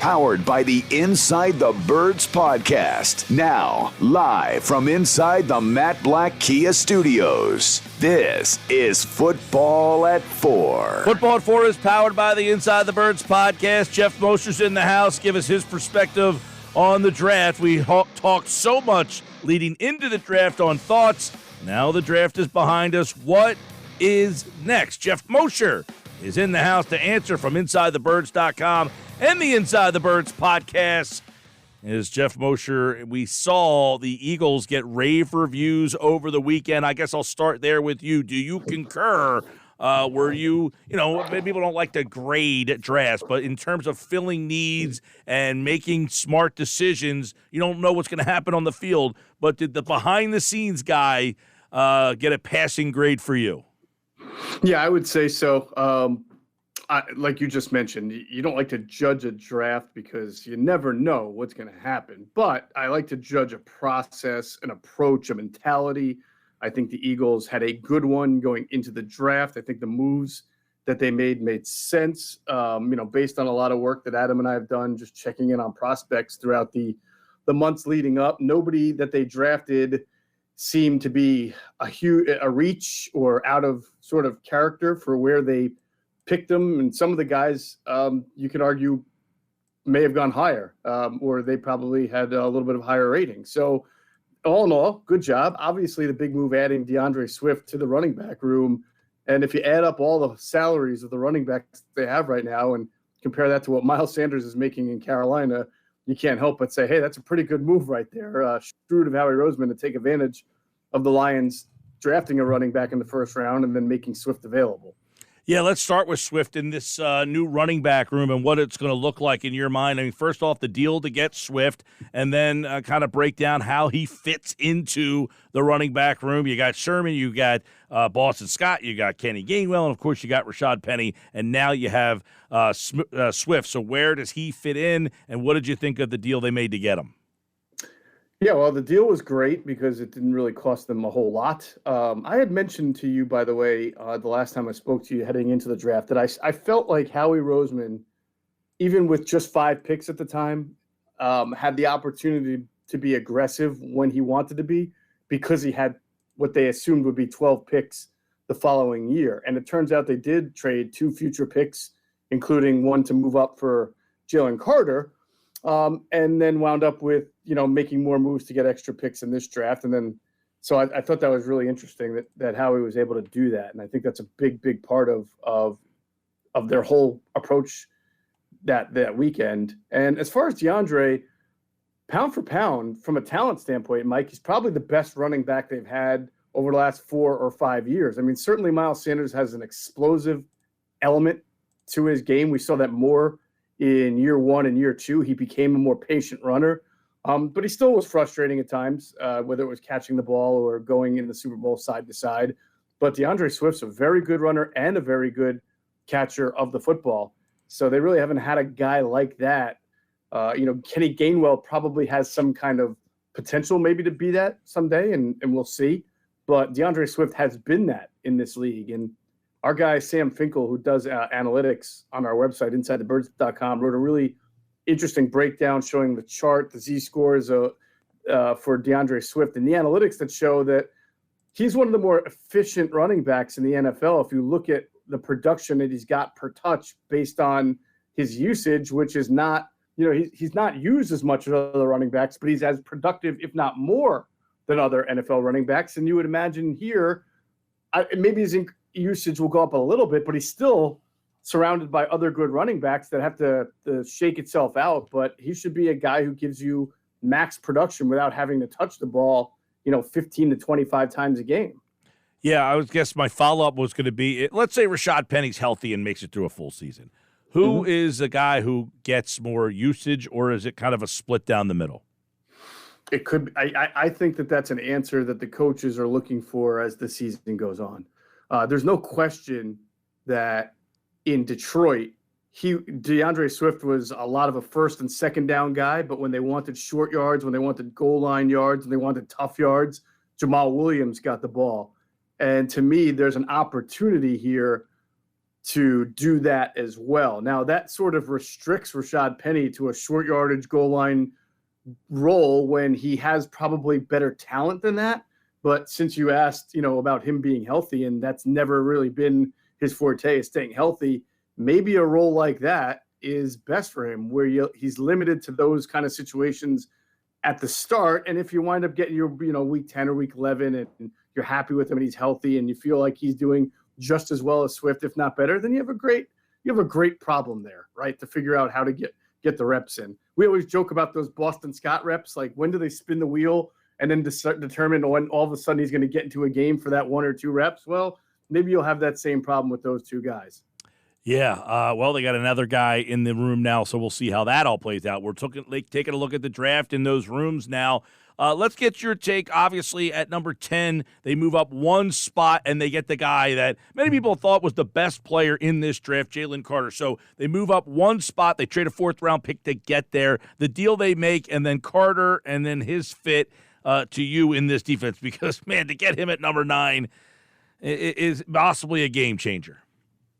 Powered by the Inside the Birds podcast. Now, live from inside the Matt Black Kia Studios. This is Football at 4. Football at 4 is powered by the Inside the Birds podcast. Geoff Mosher's in the house. Give us his perspective on the draft. We talked so much leading into the draft on thoughts. Now the draft is behind us. What is next? Geoff Mosher is in the house to answer from InsideTheBirds.com and the Inside the Birds podcast. As Geoff Mosher, we saw the Eagles get rave reviews over the weekend. I guess I'll start there with you. Do you concur? Were you maybe people don't like to grade drafts, but in terms of filling needs and making smart decisions, you don't know what's going to happen on the field. But did the behind-the-scenes guy get a passing grade for you? Yeah, I would say so. Like you just mentioned, you don't like to judge a draft because you never know what's going to happen. But I like to judge a process, an approach, a mentality. I think the Eagles had a good one going into the draft. I think the moves that they made sense, based on a lot of work that Adam and I have done, just checking in on prospects throughout the months leading up. Nobody that they drafted seemed to be a reach or out of sort of character for where they picked them. And some of the guys, you could argue, may have gone higher, or they probably had a little bit of higher rating. So all in all, good job. Obviously, the big move adding DeAndre Swift to the running back room. And if you add up all the salaries of the running backs they have right now and compare that to what Miles Sanders is making in Carolina, you can't help but say, hey, that's a pretty good move right there. Shrewd of Howie Roseman to take advantage of the Lions drafting a running back in the first round and then making Swift available. Yeah, let's start with Swift in this new running back room and what it's going to look like in your mind. I mean, first off, the deal to get Swift, and then kind of break down how he fits into the running back room. You got Sherman, you got Boston Scott, you got Kenny Gainwell, and, of course, you got Rashad Penny, and now you have Swift. So where does he fit in, and what did you think of the deal they made to get him? Yeah, well, the deal was great because it didn't really cost them a whole lot. I had mentioned to you, by the way, the last time I spoke to you heading into the draft, that I felt like Howie Roseman, even with just 5 picks at the time, had the opportunity to be aggressive when he wanted to be because he had what they assumed would be 12 picks the following year. And it turns out they did trade 2 future picks, including one to move up for Jalen Carter, and then wound up with, making more moves to get extra picks in this draft. And then, so I thought that was really interesting that Howie was able to do that. And I think that's a big part of their whole approach that weekend. And as far as DeAndre, pound for pound, from a talent standpoint, Mike, he's probably the best running back they've had over the last 4 or 5 years. I mean, certainly Miles Sanders has an explosive element to his game. We saw that more in year 1 and year 2. He became a more patient runner. But he still was frustrating at times, whether it was catching the ball or going in the Super Bowl side to side. But DeAndre Swift's a very good runner and a very good catcher of the football. So they really haven't had a guy like that. Kenny Gainwell probably has some kind of potential maybe to be that someday, and we'll see. But DeAndre Swift has been that in this league. And our guy, Sam Finkel, who does analytics on our website, InsideTheBirds.com, wrote a really interesting breakdown showing the chart, the Z-scores for DeAndre Swift, and the analytics that show that he's one of the more efficient running backs in the NFL. If you look at the production that he's got per touch based on his usage, which is not, he's not used as much as other running backs, but he's as productive, if not more, than other NFL running backs. And you would imagine here, maybe his usage will go up a little bit, but he's still surrounded by other good running backs that have to shake itself out. But he should be a guy who gives you max production without having to touch the ball, 15 to 25 times a game. Yeah, I would guess my follow-up was going to be, let's say Rashad Penny's healthy and makes it through a full season. Who is the guy who gets more usage, or is it kind of a split down the middle? It could. I think that's an answer that the coaches are looking for as the season goes on. There's no question that in Detroit, DeAndre Swift was a lot of a first and second down guy, but when they wanted short yards, when they wanted goal line yards, and they wanted tough yards, Jamal Williams got the ball. And to me, there's an opportunity here to do that as well. Now, that sort of restricts Rashad Penny to a short yardage goal line role when he has probably better talent than that. But since you asked, about him being healthy, and that's never really been his forte, is staying healthy, maybe a role like that is best for him, where he's limited to those kind of situations at the start. And if you wind up getting your, week 10 or week 11 and you're happy with him and he's healthy and you feel like he's doing just as well as Swift, if not better, then you have a great problem there, right? To figure out how to get the reps in. We always joke about those Boston Scott reps, like when do they spin the wheel and then determine when all of a sudden he's going to get into a game for that 1 or 2 reps. Well, maybe you'll have that same problem with those two guys. Yeah, well, they got another guy in the room now, so we'll see how that all plays out. We're taking a look at the draft in those rooms now. Let's get your take. Obviously, at number 10, they move up one spot, and they get the guy that many people thought was the best player in this draft, Jalen Carter. So they move up one spot. They trade a 4th-round pick to get there. The deal they make, and then Carter, and then his fit to you in this defense. Because, man, to get him at number 9 is possibly a game changer.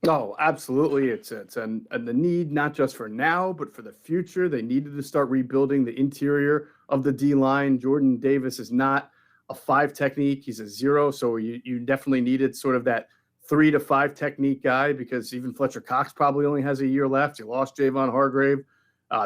Oh, absolutely. It's a need not just for now, but for the future. They needed to start rebuilding the interior of the D-line. Jordan Davis is not a 5 technique. He's a 0. So you definitely needed sort of that 3 to 5 technique guy, because even Fletcher Cox probably only has a year left. You lost Javon Hargrave.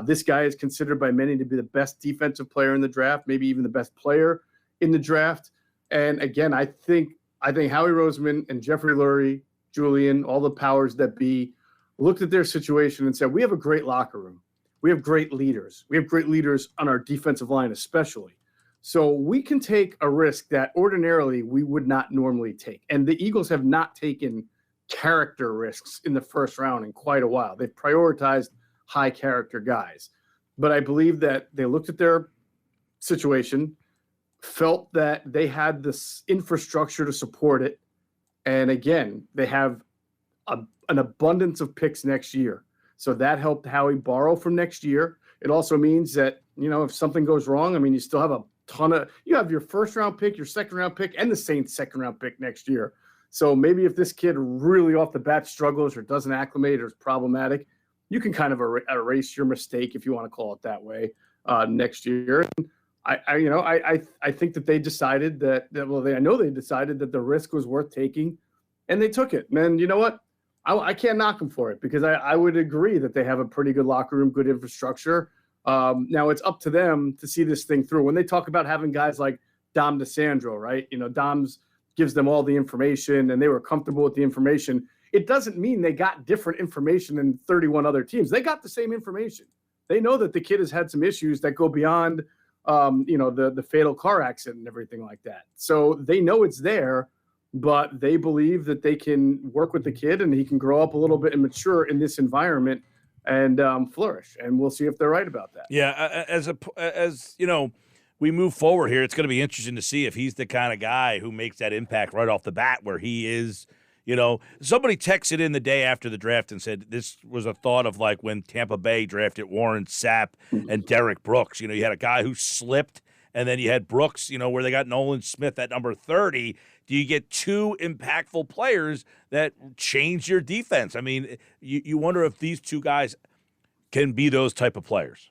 This guy is considered by many to be the best defensive player in the draft, maybe even the best player in the draft. And again, I think Howie Roseman and Jeffrey Lurie, Julian, all the powers that be, looked at their situation and said, we have a great locker room. We have great leaders. We have great leaders on our defensive line especially. So we can take a risk that ordinarily we would not normally take. And the Eagles have not taken character risks in the first round in quite a while. They've prioritized high character guys. But I believe that they looked at their situation, felt that they had this infrastructure to support it. And again, they have an abundance of picks next year. So that helped Howie borrow from next year. It also means that, if something goes wrong, you still have you have your 1st-round pick, your 2nd-round pick, and the Saints 2nd-round pick next year. So maybe if this kid really off the bat struggles or doesn't acclimate or is problematic, you can kind of erase your mistake, if you want to call it that way, next year. And I think that they decided I know they decided that the risk was worth taking, and they took it. And you know what? I can't knock them for it, because I would agree that they have a pretty good locker room, good infrastructure. Now it's up to them to see this thing through. When they talk about having guys like Dom DeSandro, right? Dom's gives them all the information, and they were comfortable with the information. It doesn't mean they got different information than 31 other teams. They got the same information. They know that the kid has had some issues that go beyond the fatal car accident and everything like that. So they know it's there, but they believe that they can work with the kid and he can grow up a little bit and mature in this environment and flourish. And we'll see if they're right about that. Yeah, as we move forward here, it's going to be interesting to see if he's the kind of guy who makes that impact right off the bat, where he is. Somebody texted in the day after the draft and said this was a thought of like when Tampa Bay drafted Warren Sapp and Derek Brooks. You had a guy who slipped, and then you had Brooks, where they got Nolan Smith at number 30. Do you get 2 impactful players that change your defense? You wonder if these 2 guys can be those type of players.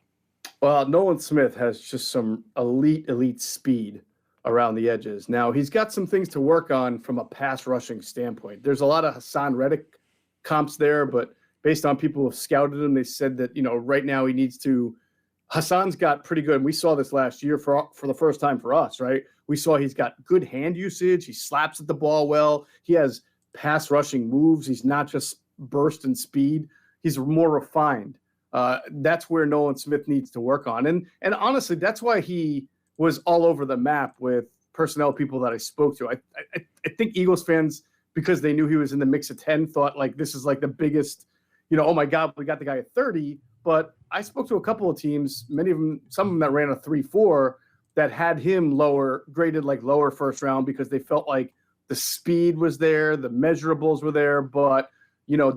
Well, Nolan Smith has just some elite speed around the edges. Now, he's got some things to work on from a pass rushing standpoint. There's a lot of Hassan Reddick comps there, but based on people who have scouted him, they said that, right now he needs to – Hassan's got pretty good – and we saw this last year for the first time for us, right? We saw he's got good hand usage. He slaps at the ball well. He has pass rushing moves. He's not just burst and speed. He's more refined. That's where Nolan Smith needs to work on. And honestly, that's why he – was all over the map with personnel people that I spoke to. I think Eagles fans, because they knew he was in the mix of 10, thought like this is like the biggest, oh my God, we got the guy at 30. But I spoke to a couple of teams, some of them that ran a 3-4 that had him graded like lower 1st round, because they felt like the speed was there, the measurables were there, but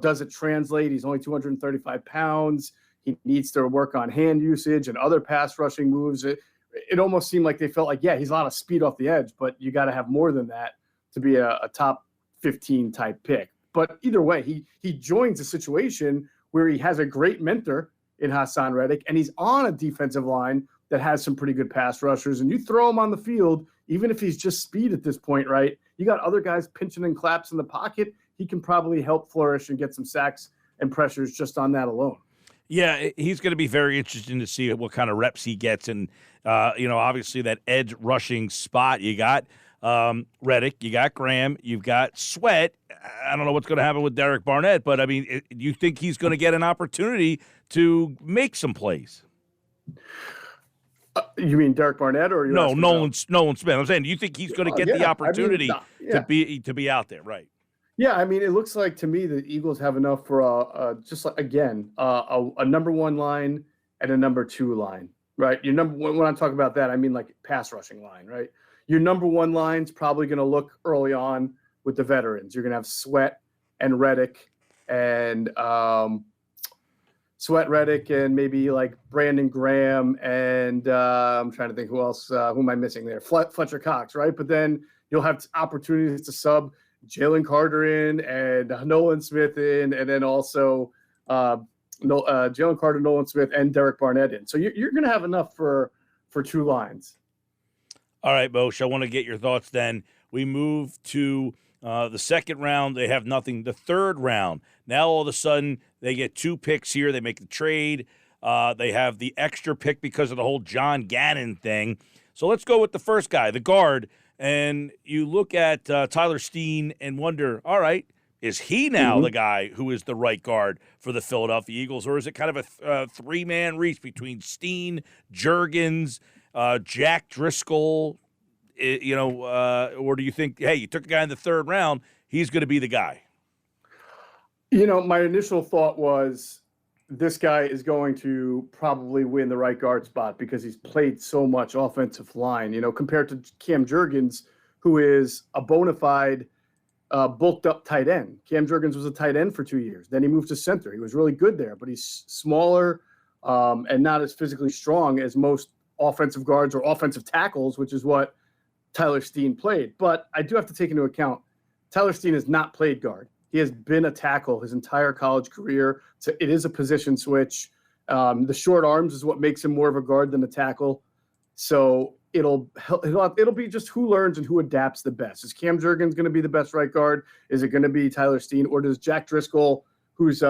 does it translate? He's only 235 pounds. He needs to work on hand usage and other pass rushing moves. It almost seemed like they felt like, yeah, he's a lot of speed off the edge, but you got to have more than that to be a top 15 type pick. But either way, he joins a situation where he has a great mentor in Hassan Reddick, and he's on a defensive line that has some pretty good pass rushers. And you throw him on the field, even if he's just speed at this point, right? You got other guys pinching and claps in the pocket. He can probably help flourish and get some sacks and pressures just on that alone. Yeah, he's going to be very interesting to see what kind of reps he gets. And, obviously that edge rushing spot, you got Reddick, you got Graham, you've got Sweat. I don't know what's going to happen with Derek Barnett, but, I mean, you think he's going to get an opportunity to make some plays? You mean Derek Barnett or no, Nolan Smith? I'm saying, do you think he's going to get the opportunity to be out there, right? Yeah, I mean, it looks like to me the Eagles have enough for just like again a number one line and a number two line, right? Your number when I'm talking about that, I mean like pass rushing line, right? Your number one line's probably going to look early on with the veterans. You're going to have Sweat and Reddick and maybe like Brandon Graham and I'm trying to think who else. Who am I missing there? Fletcher Cox, right? But then you'll have opportunities to sub Jalen Carter in and Nolan Smith in, and then also Jalen Carter, Nolan Smith, and Derek Barnett in. So you're going to have enough for two lines. All right, Moshe, I want to get your thoughts then. We move to the second round. They have nothing. The third round, now all of a sudden they get 2 picks here. They make the trade. They have the extra pick because of the whole John Gannon thing. So let's go with the first guy, the guard. And you look at Tyler Steen and wonder, all right, is he now the guy who is the right guard for the Philadelphia Eagles? Or is it kind of a three-man race between Steen, Juergens, Jack Driscoll, or do you think, hey, you took a guy in the third round, he's going to be the guy? My initial thought was this guy is going to probably win the right guard spot because he's played so much offensive line, compared to Cam Juergens, who is a bona fide bulked up tight end. Cam Juergens was a tight end for 2 years. Then he moved to center. He was really good there, but he's smaller and not as physically strong as most offensive guards or offensive tackles, which is what Tyler Steen played. But I do have to take into account Tyler Steen has not played guard. He has been a tackle his entire college career. So it is a position switch. The short arms is what makes him more of a guard than a tackle. So it'll be just who learns and who adapts the best. Is Cam Juergens going to be the best right guard? Is it going to be Tyler Steen, or does Jack Driscoll, who's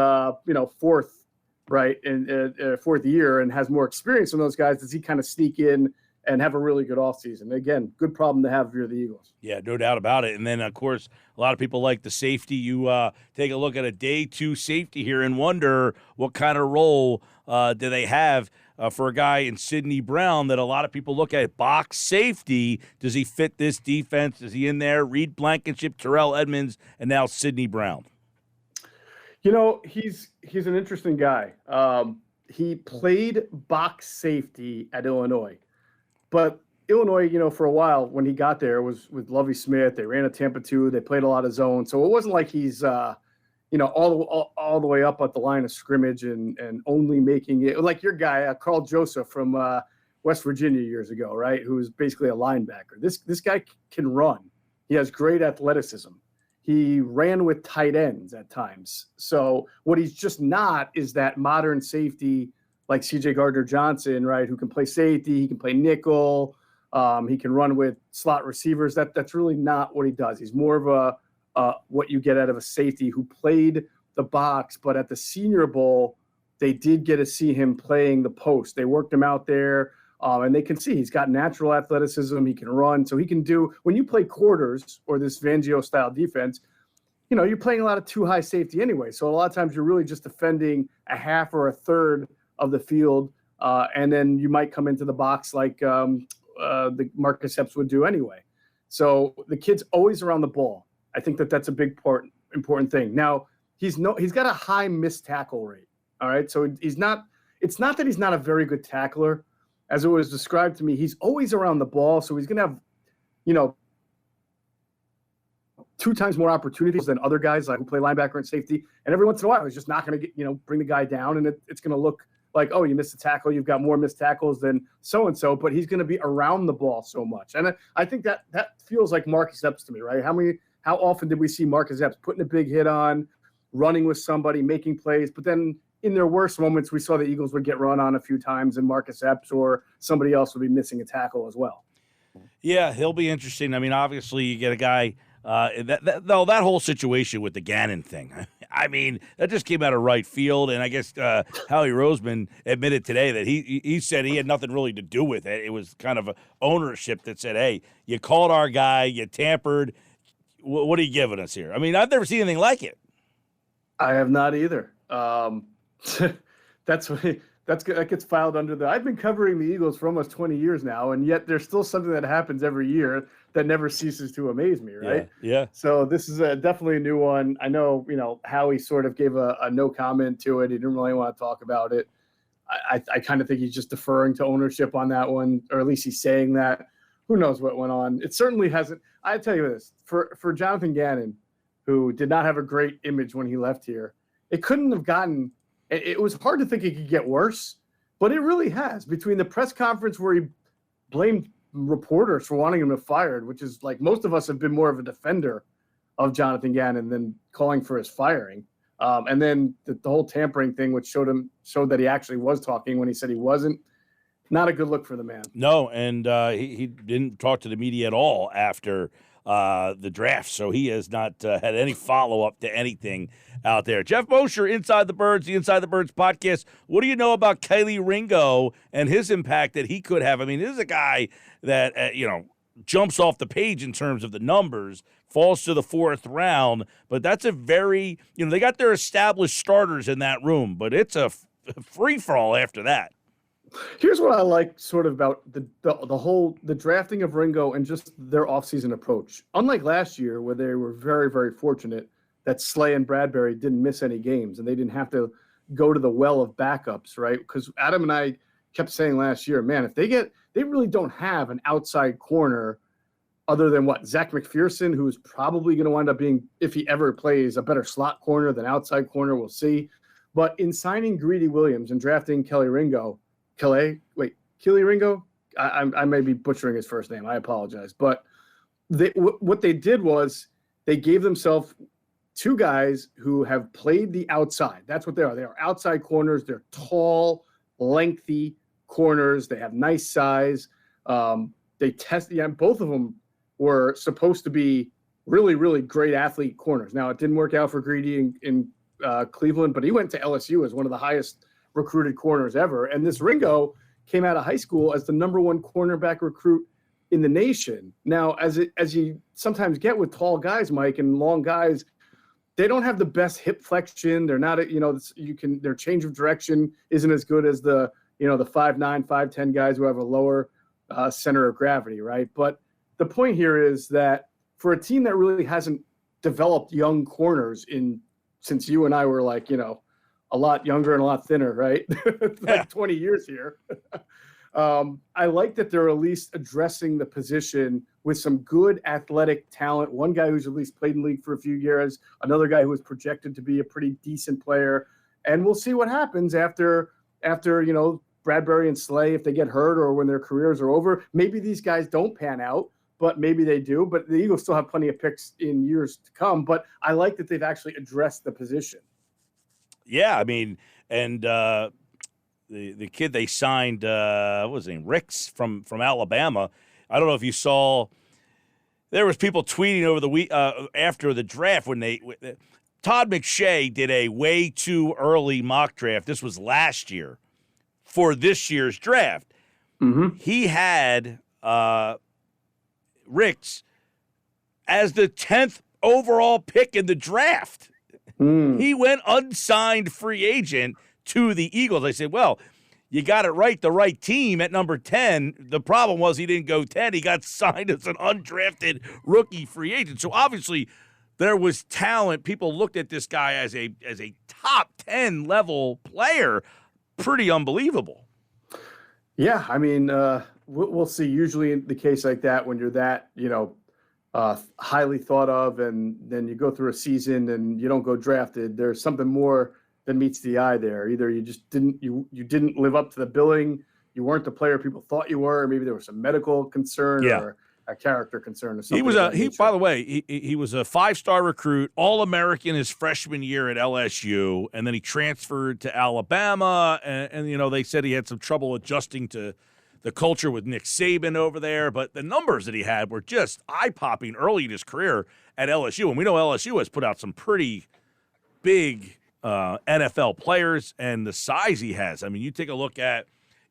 fourth, right, in fourth year and has more experience than those guys, does he kind of sneak in and have a really good offseason? Again, good problem to have if you're the Eagles. Yeah, no doubt about it. And then, of course, a lot of people like the safety. You take a look at a day 2 safety here and wonder what kind of role do they have for a guy in Sidney Brown that a lot of people look at box safety. Does he fit this defense? Is he in there? Reed Blankenship, Terrell Edmonds, and now Sidney Brown. He's an interesting guy. He played box safety at Illinois. But Illinois, for a while when he got there was with Lovie Smith. They ran a Tampa 2. They played a lot of zone. So it wasn't like he's, all the way up at the line of scrimmage and only making it like your guy, Carl Joseph from West Virginia years ago, right? Who was basically a linebacker. This guy can run. He has great athleticism. He ran with tight ends at times. So what he's just not is that modern safety like C.J. Gardner-Johnson, right, who can play safety, he can play nickel, he can run with slot receivers. That's really not what he does. He's more of what you get out of a safety who played the box, but at the Senior Bowl, they did get to see him playing the post. They worked him out there, and they can see he's got natural athleticism. He can run, so he can do – when you play quarters or this Fangio-style defense, you're playing a lot of too high safety anyway. So a lot of times you're really just defending a half or a third of the field, and then you might come into the box like the Marcus Epps would do anyway. So the kid's always around the ball. I think that's a big important thing. Now he's got a high missed tackle rate. All right, so it's not that he's not a very good tackler, as it was described to me. He's always around the ball, so he's gonna have 2 times more opportunities than other guys like who play linebacker and safety. And every once in a while, he's just not going to get, bring the guy down, and it's going to look like, oh, you missed a tackle. You've got more missed tackles than so-and-so, but he's going to be around the ball so much. And I think that feels like Marcus Epps to me, right? How how often did we see Marcus Epps putting a big hit on, running with somebody, making plays, but then in their worst moments, we saw the Eagles would get run on a few times and Marcus Epps or somebody else would be missing a tackle as well. Yeah, he'll be interesting. I mean, obviously, you get a guy that whole situation with the Gannon thing. I mean, that just came out of right field, and I guess Howie Roseman admitted today that he said he had nothing really to do with it. It was kind of ownership that said, "Hey, you called our guy, you tampered. What are you giving us here?" I mean, I've never seen anything like it. I have not either. That gets filed under the. I've been covering the Eagles for almost 20 years now, and yet there's still something that happens every year that never ceases to amaze me, right? Yeah. So this is definitely a new one. I know, Howie sort of gave a no comment to it. He didn't really want to talk about it. I kind of think he's just deferring to ownership on that one, or at least he's saying that. Who knows what went on? It certainly hasn't. I tell you this, for Jonathan Gannon, who did not have a great image when he left here, it couldn't have gotten. It was hard to think it could get worse, but it really has. Between the press conference where he blamed reporters for wanting him fired, which is like most of us have been more of a defender of Jonathan Gannon than calling for his firing. And then the whole tampering thing, which showed that he actually was talking when he said he wasn't. Not a good look for the man. No, and he didn't talk to the media at all after the draft, so he has not had any follow-up to anything out there. Geoff Mosher, Inside the Birds, the Inside the Birds podcast. What do you know about Kelee Ringo and his impact that he could have? I mean, this is a guy that, jumps off the page in terms of the numbers, falls to the fourth round, but that's a very, they got their established starters in that room, but it's a free-for-all after that. Here's what I like sort of about the drafting of Ringo and just their offseason approach. Unlike last year where they were very, very fortunate that Slay and Bradbury didn't miss any games and they didn't have to go to the well of backups, right? Because Adam and I kept saying last year, man, if they really don't have an outside corner other than Zach McPherson, who's probably going to wind up being, if he ever plays, a better slot corner than outside corner, we'll see. But in signing Greedy Williams and drafting Kelee Ringo, Kelee Ringo? I may be butchering his first name. I apologize. But what they did was they gave themselves two guys who have played the outside. That's what they are. They are outside corners. They're tall, lengthy corners. They have nice size. Both of them were supposed to be really, really great athlete corners. Now, it didn't work out for Greedy in Cleveland, but he went to LSU as one of the highest recruited corners ever. And this Ringo came out of high school as the number one cornerback recruit in the nation. Now, as you sometimes get with tall guys, Mike, and long guys, they don't have the best hip flexion. They're not, their change of direction isn't as good as the 5'9", 5'10" guys who have a lower center of gravity, right? But the point here is that for a team that really hasn't developed young corners since you and I were a lot younger and a lot thinner, right? 20 years here. I like that they're at least addressing the position with some good athletic talent. One guy who's at least played in the league for a few years, another guy who was projected to be a pretty decent player. And we'll see what happens after Bradbury and Slay, if they get hurt or when their careers are over. Maybe these guys don't pan out, but maybe they do. But the Eagles still have plenty of picks in years to come. But I like that they've actually addressed the position. Yeah, I mean, and the kid they signed, what was his name, Ricks from Alabama. I don't know if you saw. There was people tweeting over the week after the draft when Todd McShay did a way too early mock draft. This was last year for this year's draft. Mm-hmm. He had Ricks as the 10th overall pick in the draft. He went unsigned free agent to the Eagles. I said, well, you got it right, the right team at number 10. The problem was he didn't go 10. He got signed as an undrafted rookie free agent. So obviously there was talent. People looked at this guy as a top 10 level player. Pretty unbelievable. Yeah, I mean, we'll see. Usually in the case like that, when you're that, highly thought of, and then you go through a season and you don't go drafted, there's something more than meets the eye there. Either you just didn't live up to the billing, you weren't the player people thought you were, or maybe there was some medical concern, or a character concern or something. By the way, he was a 5-star recruit, All-American his freshman year at LSU, and then he transferred to Alabama, and they said he had some trouble adjusting to the culture with Nick Saban over there, but the numbers that he had were just eye-popping early in his career at LSU, and we know LSU has put out some pretty big NFL players, and the size he has. I mean, you take a look at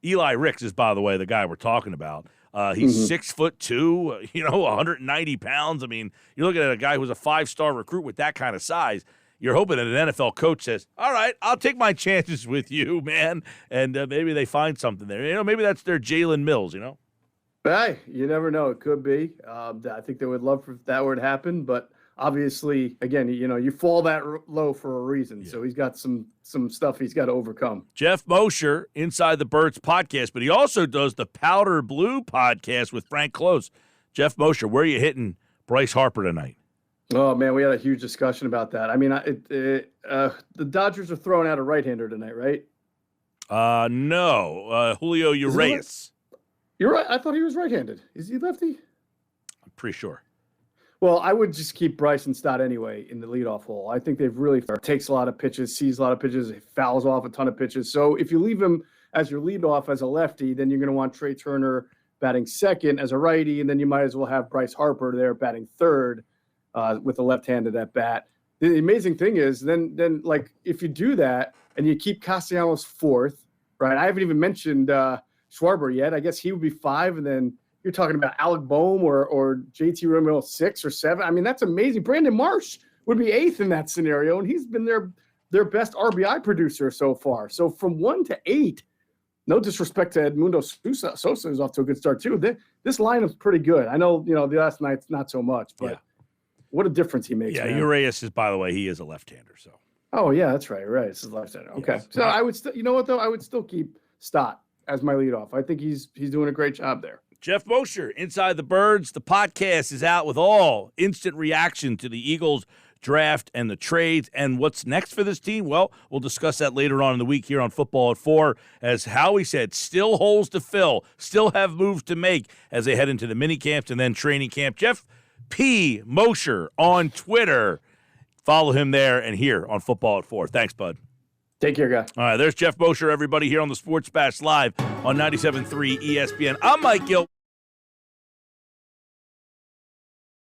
Eli Ricks is, by the way, the guy we're talking about. He's 6'2", 190 pounds. I mean, you're looking at a guy who's a 5-star recruit with that kind of size. You're hoping that an NFL coach says, all right, I'll take my chances with you, man, and maybe they find something there. Maybe that's their Jalen Mills, Hey, you never know. It could be. I think they would love for that were to happen, but obviously, again, you fall that low for a reason. Yeah. So he's got some stuff he's got to overcome. Geoff Mosher, Inside the Birds podcast, but he also does the Powder Blue podcast with Frank Close. Geoff Mosher, where are you hitting Bryce Harper tonight? Oh, man, we had a huge discussion about that. I mean, the Dodgers are throwing out a right-hander tonight, right? No. Julio Urias. You're right. I thought he was right-handed. Is he lefty? I'm pretty sure. Well, I would just keep Bryson Stott anyway in the leadoff hole. I think they've really takes a lot of pitches, sees a lot of pitches, fouls off a ton of pitches. So if you leave him as your leadoff as a lefty, then you're going to want Trey Turner batting second as a righty, and then you might as well have Bryce Harper there batting third with a left-handed at bat. The amazing thing is then like if you do that and you keep Castellanos fourth, right? I haven't even mentioned Schwarber yet. I guess he would be 5, and then you're talking about Alec Boehm or JT Romero 6 or 7. I mean, that's amazing. Brandon Marsh would be 8th in that scenario, and he's been their best RBI producer so far. So from 1 to 8, no disrespect to Edmundo Sosa is off to a good start too. This line is pretty good. I know, the last night's not so much, but what a difference he makes. Yeah, man. Urias is, by the way, he is a left-hander. So. Oh yeah, that's right. Right, this is left-hander. Okay, yes. So I would still, you know what though, I would still keep Stott as my leadoff. I think he's doing a great job there. Geoff Mosher, Inside the Birds. The podcast is out with all instant reaction to the Eagles draft and the trades. And what's next for this team? Well, we'll discuss that later on in the week here on Football at 4. As Howie said, still holes to fill, still have moves to make as they head into the mini camps and then training camp. Geoff P. Mosher on Twitter. Follow him there and here on Football at 4. Thanks, bud. Take care, guys. All right, there's Geoff Mosher, everybody, here on the Sports Bash Live on 97.3 ESPN. I'm Mike Gill.